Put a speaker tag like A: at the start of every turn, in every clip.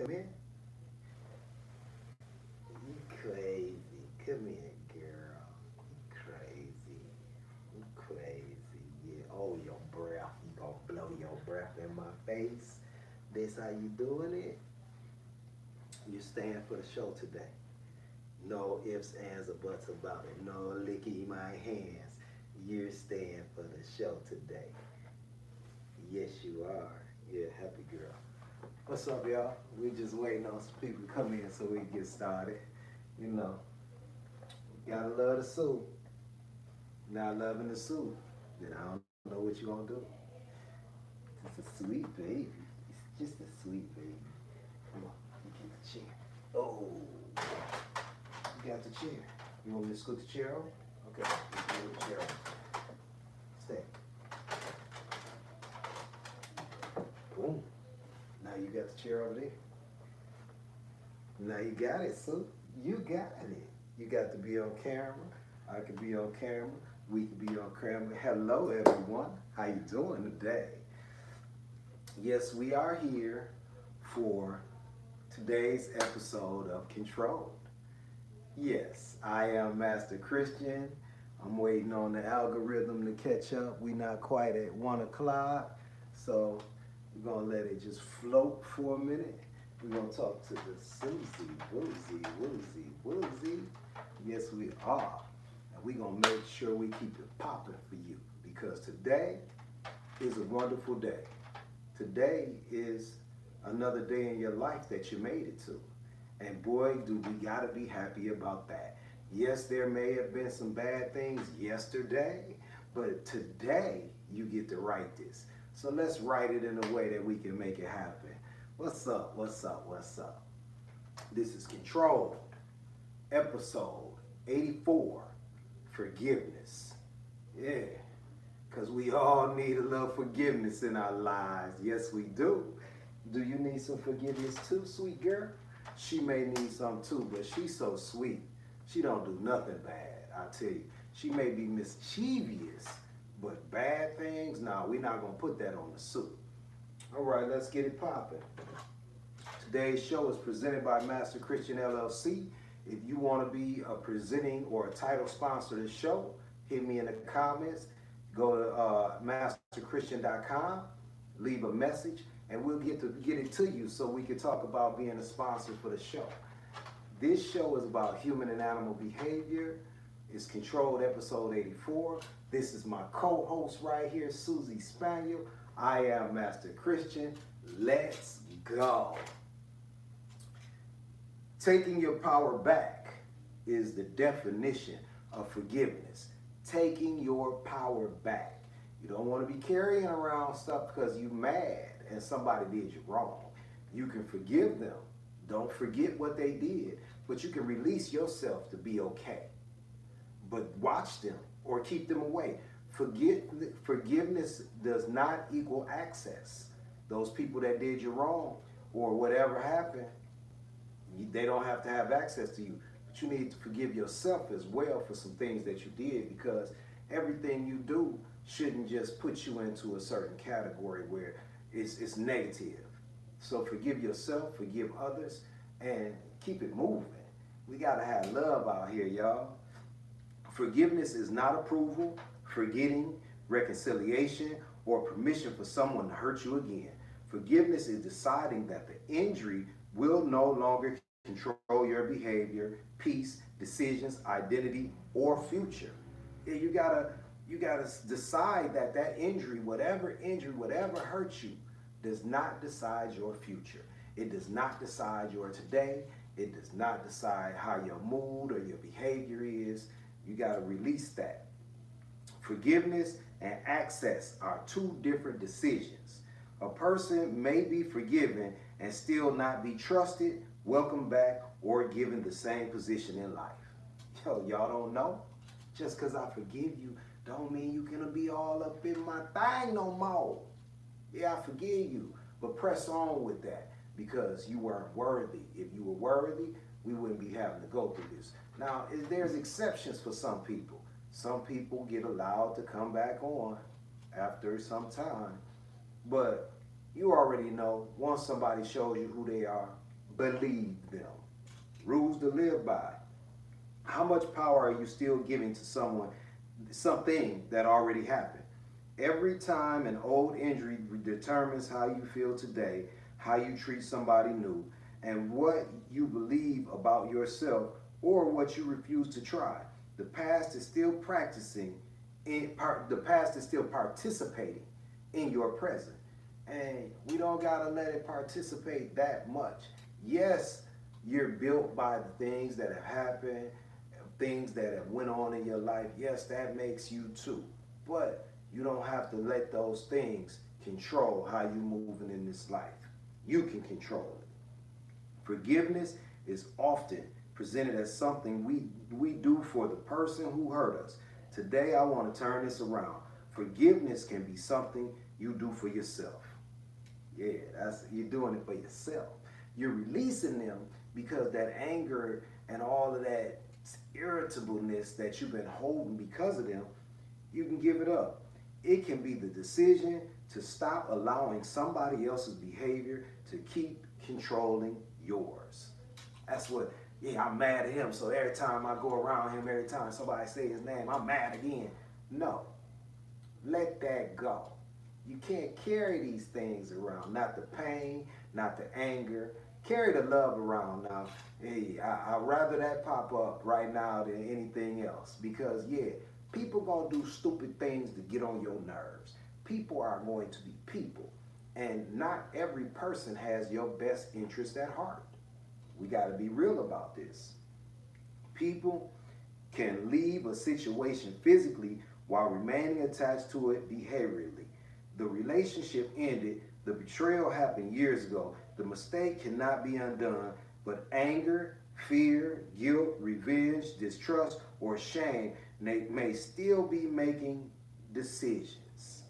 A: Come here. You crazy. Come here, girl. You crazy. You crazy. Yeah. Oh, your breath. You gonna blow your breath in my face. This how you doing it? You stand for the show today. No ifs, ands, or buts about it. No licky my hands. You're staying for the show today. Yes, you are. Yeah, happy girl. What's up, y'all? We just waiting on some people to come in so we can get started. You know, gotta love the soup. Not loving the soup, then I don't know what you're gonna do. It's a sweet baby. It's just a sweet baby. Come on, you get the chair. Oh, you got the chair. You want me to scoot the chair over? Okay, scoot the chair over. Stay. Boom. Now you got the chair over there. Now you got it, Sue. You got it. You got to be on camera. I can be on camera. We can be on camera. Hello, everyone. How you doing today? Yes, we are here for today's episode of Controlled. Yes, I am Master Christian. I'm waiting on the algorithm to catch up. We not quite at 1 o'clock, so we're gonna let it just float for a minute. We're gonna talk to the Susie, Woozy. Yes, we are. And we're gonna make sure we keep it popping for you because today is a wonderful day. Today is another day in your life that you made it to. And boy, do we gotta be happy about that. Yes, there may have been some bad things yesterday, but today you get to write this. So let's write it in a way that we can make it happen. What's up? What's up? What's up? This is Controlled, episode 84, Forgiveness. Yeah, because we all need a little forgiveness in our lives. Yes, we do. Do you need some forgiveness too, sweet girl? She may need some too, but she's so sweet. She don't do nothing bad, I tell you. She may be mischievous, but bad things, nah, we're not going to put that on the soup. All right, let's get it popping. Today's show is presented by Master Christian LLC. If you want to be a presenting or a title sponsor of the show, hit me in the comments. Go to masterchristian.com, leave a message, and we'll get it to you so we can talk about being a sponsor for the show. This show is about human and animal behavior. It's Controlled episode 84. This is my co-host right here, Susie Spaniel. I am Master Christian. Let's go. Taking your power back is the definition of forgiveness. Taking your power back. You don't want to be carrying around stuff because you're mad and somebody did you wrong. You can forgive them. Don't forget what they did, but you can release yourself to be okay. But watch them or keep them away. Forgiveness does not equal access. Those people that did you wrong or whatever happened, they don't have to have access to you. But you need to forgive yourself as well for some things that you did, because everything you do shouldn't just put you into a certain category where it's negative. So forgive yourself, forgive others, and keep it moving. We got to have love out here, y'all. Forgiveness is not approval, forgetting, reconciliation, or permission for someone to hurt you again. Forgiveness is deciding that the injury will no longer control your behavior, peace, decisions, identity, or future. Yeah, you gotta decide that that injury, whatever hurts you, does not decide your future. It does not decide your today. It does not decide how your mood or your behavior is. You got to release that. Forgiveness and access are two different decisions. A person may be forgiven and still not be trusted, welcomed back, or given the same position in life. Yo, y'all don't know? Just because I forgive you don't mean you can be all up in my thing no more. Yeah, I forgive you, but press on with that because you weren't worthy. If you were worthy, we wouldn't be having to go through this. Now, there's exceptions for some people. Some people get allowed to come back on after some time, but you already know once somebody shows you who they are, believe them. Rules to live by. How much power are you still giving to something that already happened? Every time an old injury determines how you feel today, how you treat somebody new, and what you believe about yourself or what you refuse to try. The past is still the past is still participating in your present. And we don't gotta let it participate that much. Yes, you're built by the things that have happened, things that have went on in your life. Yes, that makes you too. But you don't have to let those things control how you're moving in this life. You can control it. Forgiveness is often presented as something we do for the person who hurt us. Today, I want to turn this around. Forgiveness can be something you do for yourself. Yeah, you're doing it for yourself. You're releasing them because that anger and all of that irritableness that you've been holding because of them, you can give it up. It can be the decision to stop allowing somebody else's behavior to keep controlling yours. That's what, yeah, I'm mad at him, so every time I go around him, every time somebody say his name, I'm mad again. No, let that go. You can't carry these things around, not the pain, not the anger. Carry the love around now. Hey, I'd rather that pop up right now than anything else because, yeah, people gonna do stupid things to get on your nerves. People are going to be people, and not every person has your best interest at heart. We gotta be real about this. People can leave a situation physically while remaining attached to it behaviorally. The relationship ended, the betrayal happened years ago. The mistake cannot be undone, but anger, fear, guilt, revenge, distrust, or shame may still be making decisions.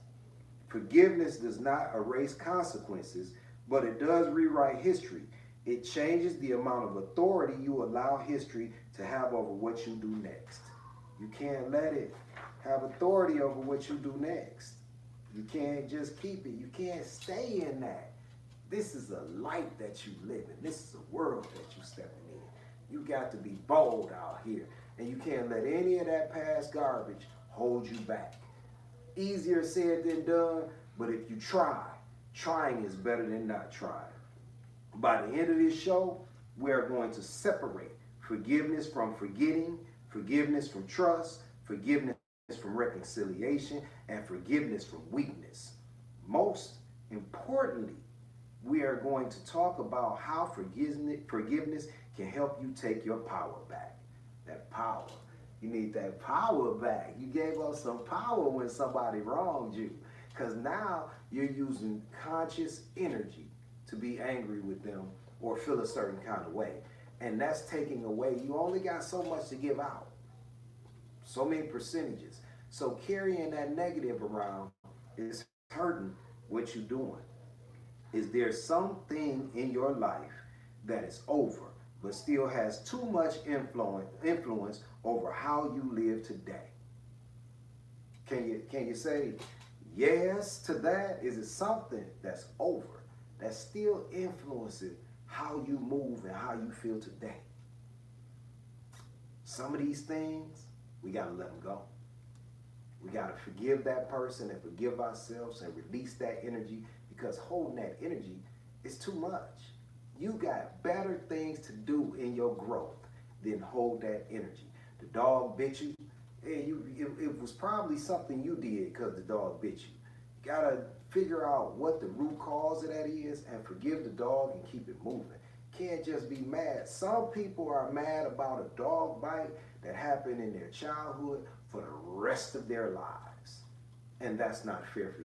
A: Forgiveness does not erase consequences, but it does rewrite history. It changes the amount of authority you allow history to have over what you do next. You can't let it have authority over what you do next. You can't just keep it. You can't stay in that. This is a life that you live in. This is a world that you're stepping in. You got to be bold out here. And you can't let any of that past garbage hold you back. Easier said than done, but if you try, trying is better than not trying. By the end of this show, we are going to separate forgiveness from forgetting, forgiveness from trust, forgiveness from reconciliation, and forgiveness from weakness. Most importantly, we are going to talk about how forgiveness can help you take your power back. That power. You need that power back. You gave up some power when somebody wronged you, because now you're using conscious energy to be angry with them or feel a certain kind of way. And that's taking away. You only got so much to give out. So many percentages. So carrying that negative around is hurting what you're doing. Is there something in your life that is over but still has too much influence over how you live today? Can you say yes to that? Is it something that's over that still influences how you move and how you feel today? Some of these things, we got to let them go. We got to forgive that person and forgive ourselves and release that energy, because holding that energy is too much. You got better things to do in your growth than hold that energy. The dog bit you, it was probably something you did because the dog bit you. You got to figure out what the root cause of that is and forgive the dog and keep it moving. Can't just be mad. Some people are mad about a dog bite that happened in their childhood for the rest of their lives. And that's not fair for